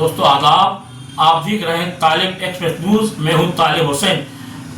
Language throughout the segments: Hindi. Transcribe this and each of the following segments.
दोस्तों आदाब, आप देख रहे हैं तालिब एक्सप्रेस न्यूज। मैं हूं तालिब हुसैन।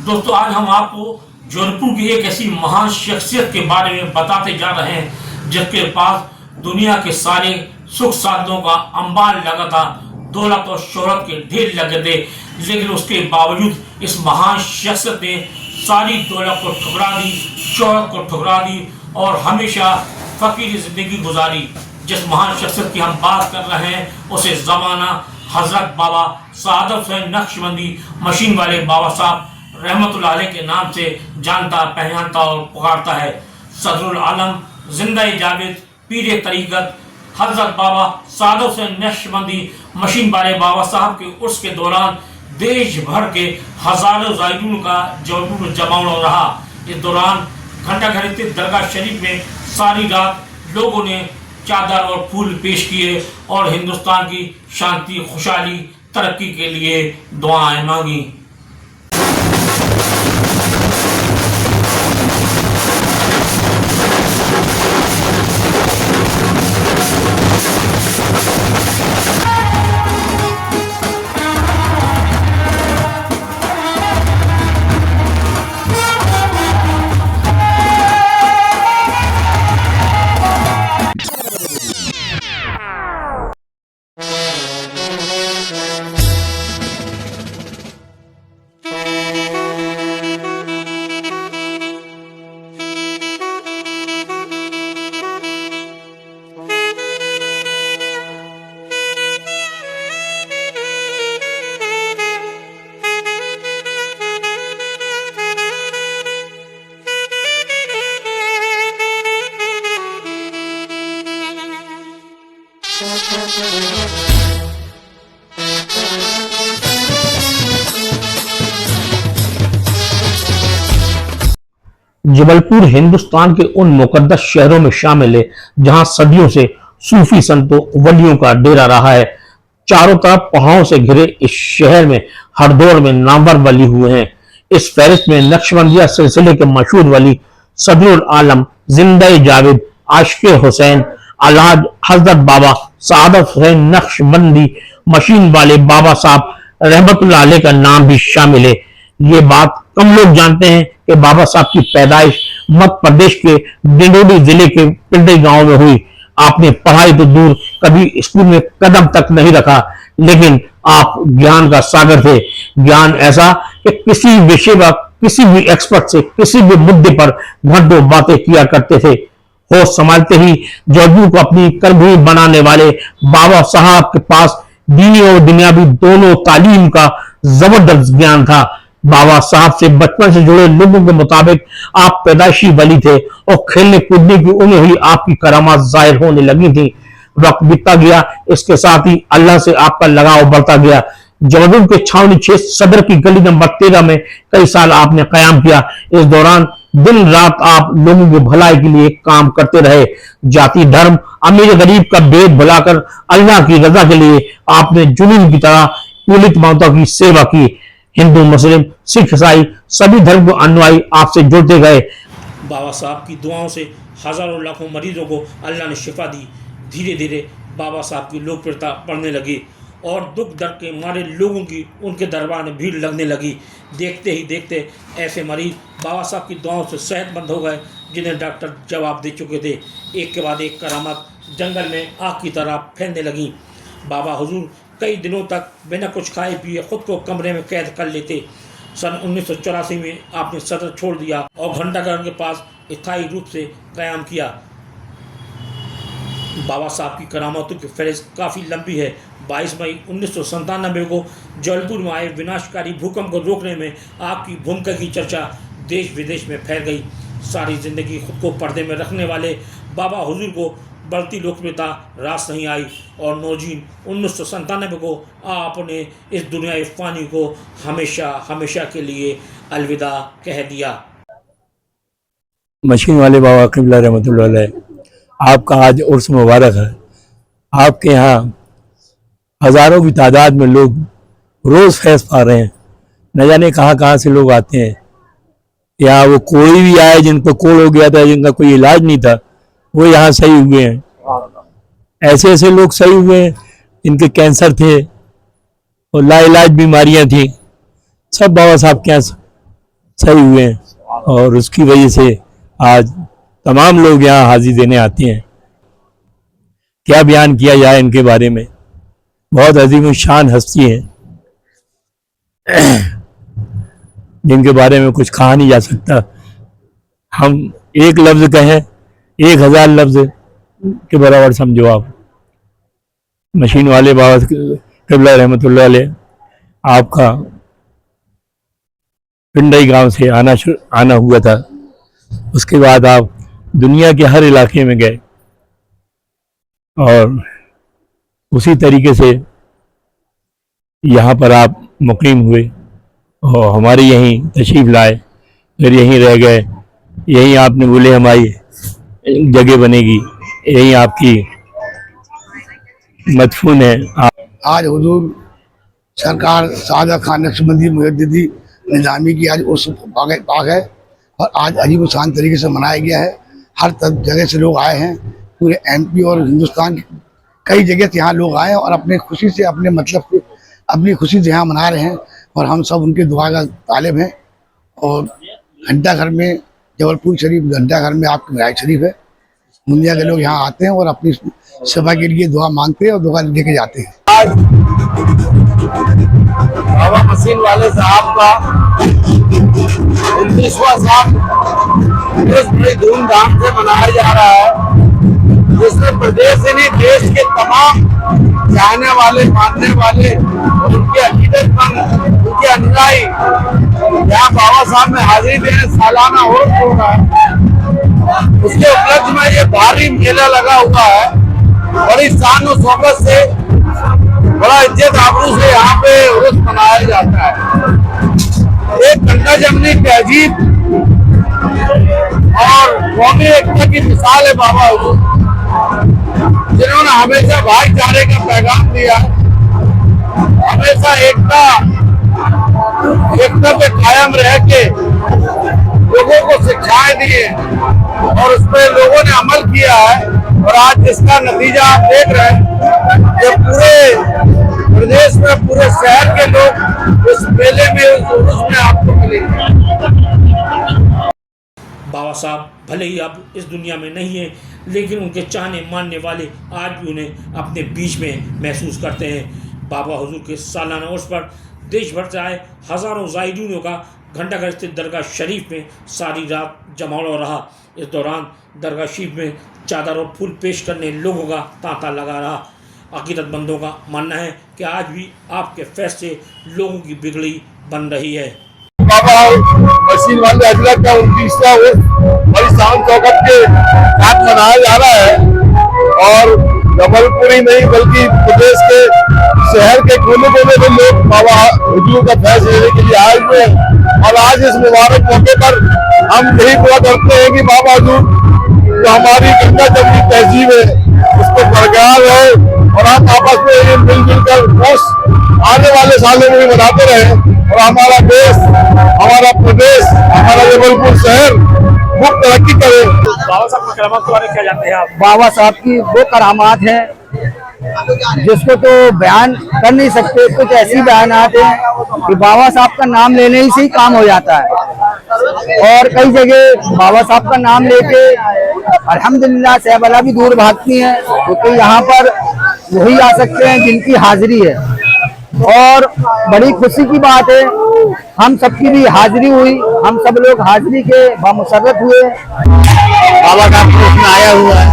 दोस्तों आज हम आपको जौनपुर की एक ऐसी महान शख्सियत के बारे में बताते जा रहे हैं जिसके पास दुनिया के सारे सुख साधनों का अंबार लगा था, दौलत और शोहरत के ढेर लगे थे, लेकिन उसके बावजूद इस महान शख्सियत ने सारी दौलत को ठुकरा दी, शोहरत को ठुकरा दी और हमेशा फकीर जिंदगी गुजारी। जिस महान शख्सियत की हम बात कर रहे हैं उसे जमाना हजरत बाबा सादत हुसैन नक्शबंदी मशीन वाले बाबा साहब रहमतुल्लाह अलैह के नाम से जानता, पहचानता और पुकारता है। सदरुल आलम जिंदा जावेद पीर तरीकत हजरत बाबा सादत हुसैन नक्शबंदी मशीन वाले बाबा साहब के उर्स के दौरान देश भर के हजारों जायरीन का जौनपुर जमावड़ा रहा। इस दौरान घंटा घर स्थित दरगाह शरीफ में सारी रात लोगों ने चादर और फूल पेश किए और हिंदुस्तान की शांति, खुशहाली, तरक्की के लिए दुआएं मांगी। जबलपुर हिंदुस्तान के उन मुकद्दस शहरों में शामिल है जहां सदियों से सूफी संतों वलियों का डेरा रहा है। चारों तरफ पहाड़ों से घिरे इस शहर में हर दौर में नामवर वली हुए हैं। इस फहरिस्त में नक्शबंदिया सिलसिले के मशहूर वली सदरुल आलम जिंदा जावेद आशिक हुसैन अलाज हजरत बाबा सादत हुसैन नक्शबंदी मशीन वाले बाबा साहब रहमतुल्लाह अलैह का नाम भी शामिल है। ये बात कम लोग जानते हैं कि बाबा साहब की पैदाइश मध्य प्रदेश के डिंडोरी जिले के पिंडई गांव में हुई। आपने पढ़ाई तो दूर कभी स्कूल में कदम तक नहीं रखा, लेकिन आप ज्ञान का सागर थे। ज्ञान ऐसा कि किसी विषय पर किसी भी एक्सपर्ट से किसी भी मुद्दे पर घंटों बातें किया करते थे। होश संभालते ही जौनपुर को अपनी कर्मभूमि बनाने वाले बाबा साहब के पास दीनी और दुनियावी दोनों तालीम का जबरदस्त ज्ञान था। बाबा साहब से बचपन से जुड़े लोगों के मुताबिक आप पैदाइशी वली थे और खेलने कूदने की उम्र हुई आपकी करामात जाहिर होने लगी थी। वक्त बीतता गया, इसके साथ ही अल्लाह से आपका लगाव बढ़ता गया। जबलपुर के छावनी 6 सदर की गली नंबर 13 में कई साल आपने कयाम किया। इस दौरान दिन रात आप लोगों की भलाई के लिए काम करते रहे। जाति धर्म अमीर गरीब का भेद भुलाकर अल्लाह की रजा के लिए आपने जुनून की तरह पीड़ित मानवता की सेवा की। हिंदू, मुस्लिम, सिख, ईसाई सभी धर्म के अनुयायी आपसे जुड़ते गए। बाबा साहब की दुआओं से हजारों लाखों मरीजों को अल्लाह ने शिफा दी। धीरे धीरे बाबा साहब की लोकप्रियता बढ़ने लगी और दुख दर्द के मारे लोगों की उनके दरबार में भीड़ लगने लगी। देखते ही देखते ऐसे मरीज बाबा साहब की दुआओं से सेहतमंद हो गए जिन्हें डॉक्टर जवाब दे चुके थे। एक के बाद एक करामात जंगल में आग की तरह फैलने लगी। बाबा हुजूर कई दिनों तक बिना कुछ खाए पिए खुद को कमरे में कैद कर लेते। सन 1984 में आपने सदर छोड़ दिया और घंटाघर के पास स्थायी रूप से कयाम किया। बाबा साहब की करामातों की फहरिस्त काफ़ी लंबी है। 22 मई 1997 को जौनपुर में आए विनाशकारी भूकंप को रोकने में आपकी भूमिका की चर्चा देश विदेश में फैल गई। सारी जिंदगी खुद को पर्दे में रखने वाले बाबा हुजूर को बढ़ती लोकप्रियता रास नहीं आई और 9 जून 1997 को आपने इस दुनियाई फानी को हमेशा हमेशा के लिए अलविदा कह दिया। मशीन वाले बाबा क़िबला रहमतुल्लाह अलैह, आपका आज उर्स मुबारक है। आपके यहाँ हज़ारों की तादाद में लोग रोज़ फैज़ पा रहे हैं। न जाने कहाँ से लोग आते हैं। या वो कोई भी आए जिनको कोल हो गया था, जिनका कोई इलाज नहीं था, वो यहाँ सही हुए हैं। ऐसे ऐसे लोग सही हुए हैं जिनके कैंसर थे, और लाइलाज बीमारियां थी, सब बाबा साहब के यहाँ सही हुए हैं। और उसकी वजह से आज तमाम लोग यहाँ हाजिरी देने आते हैं। क्या बयान किया जाए इनके बारे में, बहुत अजीम शान हस्ती हैं जिनके बारे में कुछ कहा नहीं जा सकता। हम एक लफ्ज कहें 1000 लफ्ज के बराबर समझो आप। मशीन वाले बाबा क़िबला रहमतुल्लाह अलैह आपका पिंडई गांव से आना हुआ था। उसके बाद आप दुनिया के हर इलाके में गए और उसी तरीके से यहाँ पर आप मुकीम हुए और हमारे यहीं तशरीफ़ लाए, फिर यहीं रह गए। यहीं आपने बोले हमारी जगह बनेगी, यहीं आपकी मदफून है। आज हुजूर सरकार सादा खान नक्शबंदी मुजद्दिदी निज़ामी की आज उस पाक है और आज अजीब शान तरीके से मनाया गया है। हर जगह से लोग आए हैं, पूरे MP और हिंदुस्तान कई जगह से यहाँ लोग आए हैं और अपने खुशी से, अपने मतलब से, अपनी खुशी से यहाँ मना रहे हैं और हम सब उनके दुआ का तालिब हैं। और घंटा घर में, जबलपुर शरीफ घंटा घर में आपकी राय शरीफ है, दुनिया के लोग यहाँ आते हैं और अपनी सभा के लिए दुआ मांगते हैं और दुआ लेके जाते हैं। आज बाबा मशीन वाले साहब का 29वां साल बड़ी धूमधाम से मनाया जा रहा है, जिसमें प्रदेश से नहीं देश के तमाम चाहने वाले, मानने वाले, उनके अकीदतमंद, उनके अनुयायी यहाँ बाबा साहब में हाजिरी देने सालाना हो रहा है। उसके उपलक्ष्य में ये भारी मेला लगा हुआ है। बड़ी शान और शौकत से, बड़ा इज्जत आबरू से यहाँ पे उर्स मनाया जाता है। एक गंगा जमनी तहजीब और कौमी एकता की मिसाल है बाबा हुजूर, जिन्होंने हमेशा भाईचारे का पैगाम दिया, हमेशा एकता पे कायम रह के लोगों को शिक्षाएं दी है और उस पर लोगों ने अमल किया है। और आज जिसका नतीजा आप देख रहे हैं कि पूरे प्रदेश में, पूरे शहर के लोग इस मेले में, उस उर्स में आपको मिलेंगे। बाबा साहब भले ही अब इस दुनिया में नहीं है, लेकिन उनके चाहने मानने वाले आज भी उन्हें अपने बीच में महसूस करते हैं। बाबा हुजूर के सालाना उर्स पर देश भर से आए हज़ारों ज़ायरीनों का घंटाघर स्थित दरगाह शरीफ में सारी रात जमावड़ा रहा। इस दौरान दरगाह शरीफ में चादर और फूल पेश करने लोगों का तांता लगा रहा। अकीदतमंदों का मानना है कि आज भी आपके फैसले लोगों की बिगड़ी बन रही है। बाबा मशीन वाले हजरत का 29वां उर्स बड़ी शान शौकत के साथ मनाया जा रहा है और जबलपुर ही नहीं बल्कि प्रदेश के शहर के कोने कोने में लोग बाबा हुजूर का फैसला लेने के लिए आए हुए हैं। और आज इस मुबारक मौके पर हम यही दुआ करते हैं कि बाबा हुजूर जो हमारी गंगा जमनी तहजीब है उसको बरकरार रहे और हम आपस में मिलजुल कर आने वाले सालों में भी मनाते रहे और हमारा देश, हमारा प्रदेश, हमारा जबलपुर शहर खूब तरक्की करे। बाबा साहब की करामात के बारे में क्या जानते हैं आप? बाबा साहब की वो करामात है जिसको तो बयान कर नहीं सकते। कुछ ऐसी बयानात हैं कि बाबा साहब का नाम लेने ही से ही काम हो जाता है और कई जगह बाबा साहब का नाम लेके अल्हम्दुलिल्लाह सहबला भी दूर भागती हैं, क्योंकि यहाँ पर वही आ सकते हैं जिनकी हाजिरी है। और बड़ी खुशी की बात है, हम सबकी भी हाजिरी हुई, हम सब लोग हाजिरी के बामुसर्रत हुए। बाबा साहब को उसमें आया हुआ है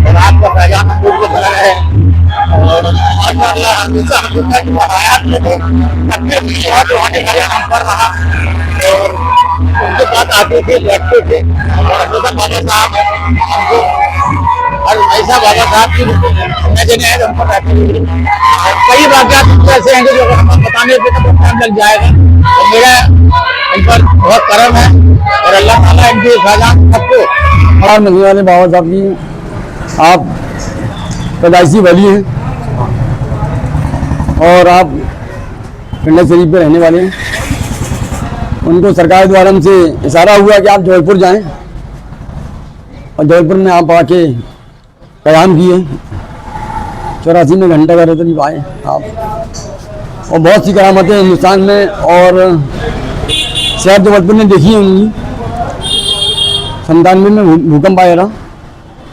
और आपका पैगाम लोगों को बना है और अल्लाह हमेशा हयात में अपने विश्वास होने का काम कर रहा और उनके साथ आते थे, बैठते थे और हमेशा बाबा साहब हमको और ऐसा बाबा साहब की हमको बैठे हुए कई वाक़यात ऐसे हैं जो हम बताने पे तो टाइम लग जाएगा। तो मेरा इन पर बहुत करम है और अल्लाह ताला इनके फैजान सबको। और मिलने वाले बाबा साहब की आप पैदाइशी वली हैं और आप पिंडा शरीफ पे रहने वाले हैं। उनको सरकार द्वारा हमसे इशारा हुआ कि आप जबलपुर जाएं और जबलपुर में आप आके कयाम किए। 84 में घंटा घर करीब आए आप और बहुत सी करामातें हिंदुस्तान में और शहर जबलपुर ने देखी होंगी। 97 में भूकंप आया था,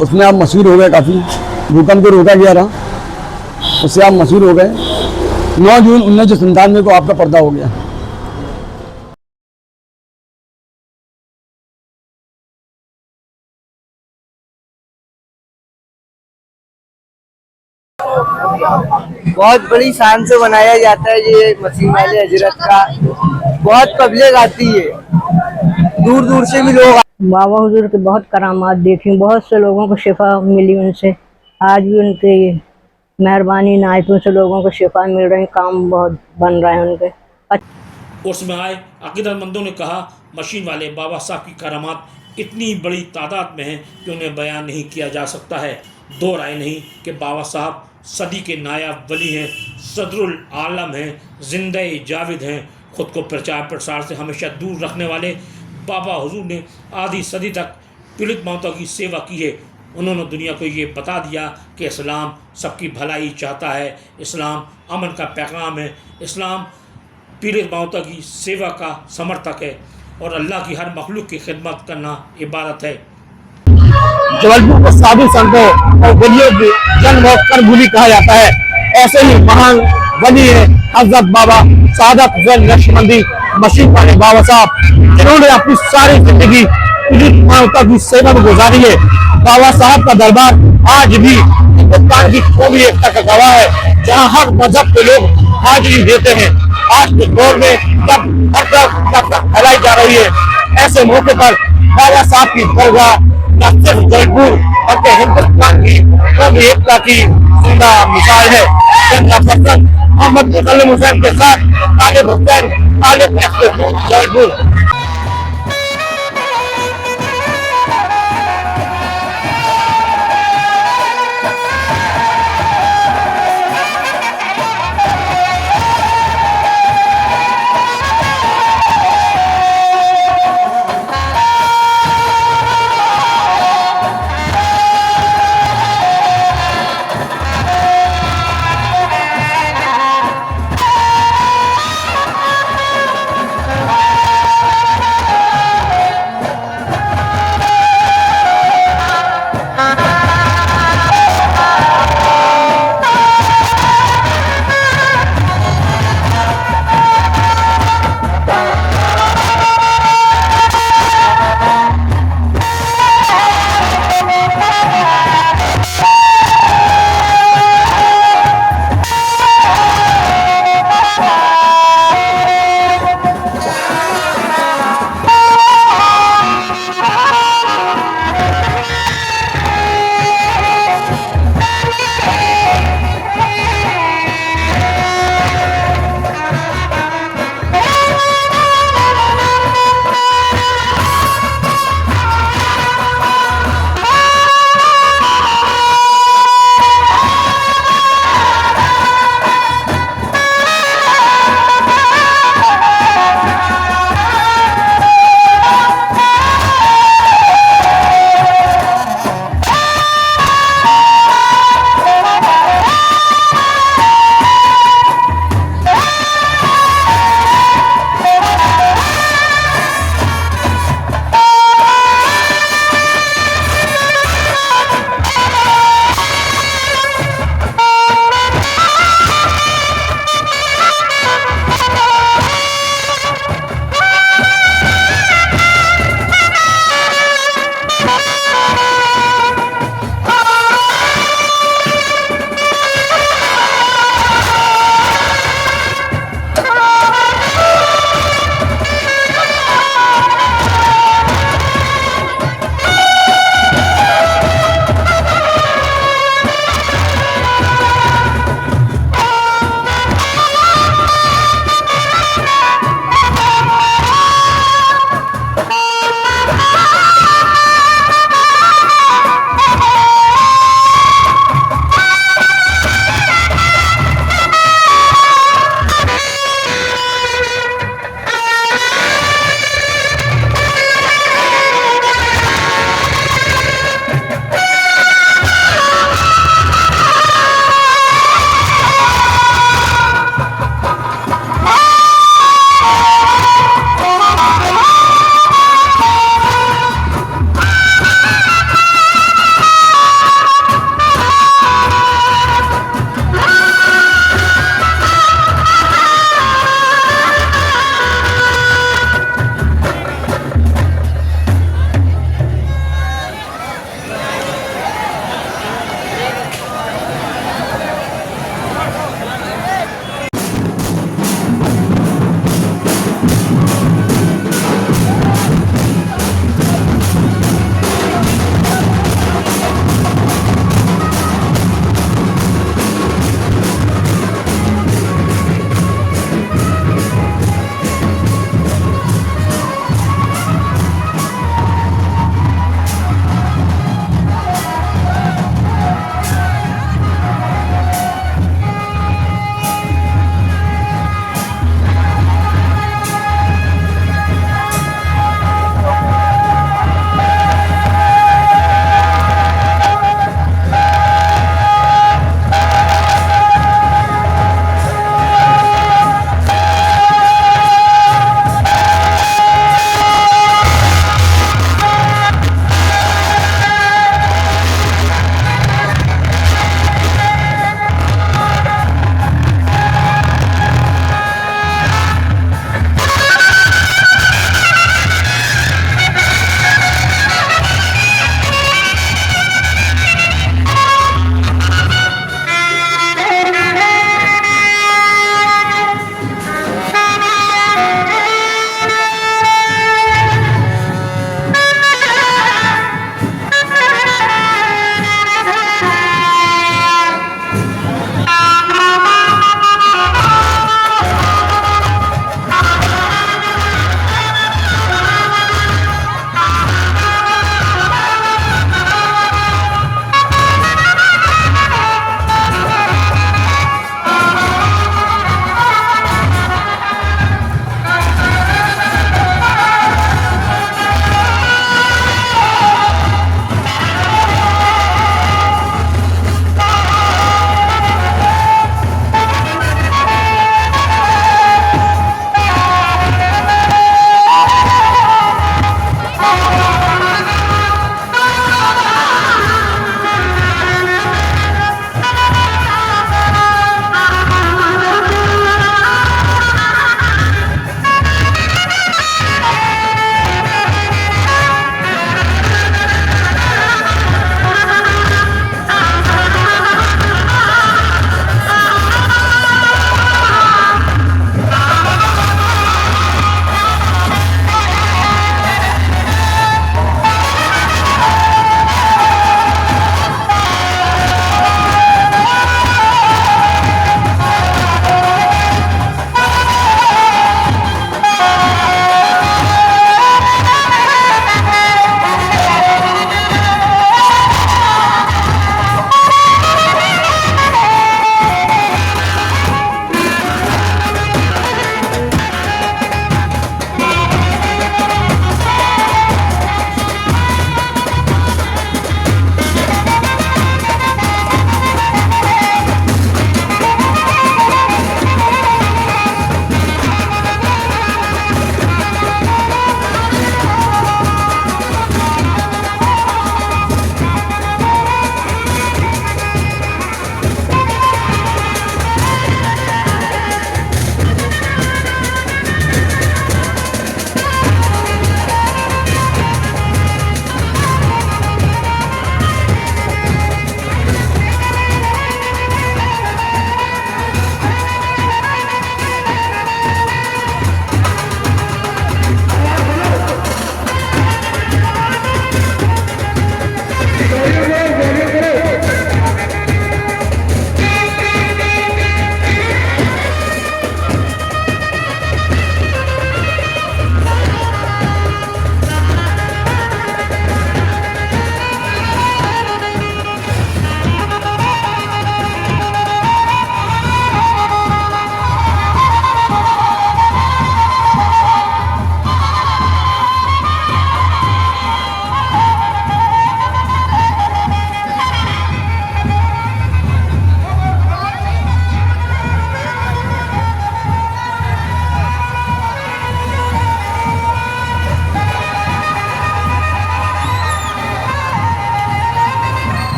उसमें आप मशहूर हो गए काफ़ी। भूकंप को रोका गया था, उससे आप मशहूर हो गए। 9 जून 1997 को आपका पर्दा हो गया। बहुत बड़ी शान से मनाया जाता है ये मसीह वाले हजरत का। बहुत पब्लिक आती है, दूर दूर से भी लोग। बाबा हुजूर के बहुत करामात देखी, बहुत से लोगों को शिफा मिली उनसे। आज भी उनके मेहरबानी नायतों से लोगों को शिफा मिल रही, काम बहुत बन रहा है उनके। उसमें आए अकीदतमंदों ने कहा, मशीन वाले बाबा साहब की करामात इतनी बड़ी तादाद में है कि उन्हें बयान नहीं किया जा सकता है। दो राय नहीं कि बाबा साहब सदी के नायाब वली हैं, सदरुल आलम हैं, जिंदे जाविद हैं। खुद को प्रचार प्रसार से हमेशा दूर रखने वाले बाबा हुजूर ने आधी सदी तक पीड़ित मौतों की सेवा की है। उन्होंने दुनिया को ये बता दिया कि इस्लाम सबकी भलाई चाहता है, इस्लाम अमन का पैगाम है, इस्लाम पीड़ित मौतों की सेवा का समर्थक है और अल्लाह की हर मखलूक की खिदमत करना इबादत है। जबलपुर को साधु संतों और वलियों की जन्म और कर्मभूमि कहा जाता है। ऐसे ही महान वली है हजरत बाबा सादत हुसैन नक्शबंदी मशीन वाले बाबा साहब, जिन्होंने अपनी सारी जिंदगी पीड़ित मानवता की सेवा में गुजारी है। बाबा साहब का दरबार आज भी हिंदुस्तान की कौमी एकता का गवाह है, जहाँ हर मजहब के लोग हाजिरी देते हैं। आज के दौर में जब हर तरफ फैलाई जा रही है, ऐसे मौके पर बाबा साहब की दरगाह न सिर्फ जबलपुर बल्कि हिंदुस्तान की कौमी एकता की जिंदा मिसाल है। मोहम्मद हुसैन के साथ तालिब हुसैन, तालिब एक्सप्रेस जबलपुर।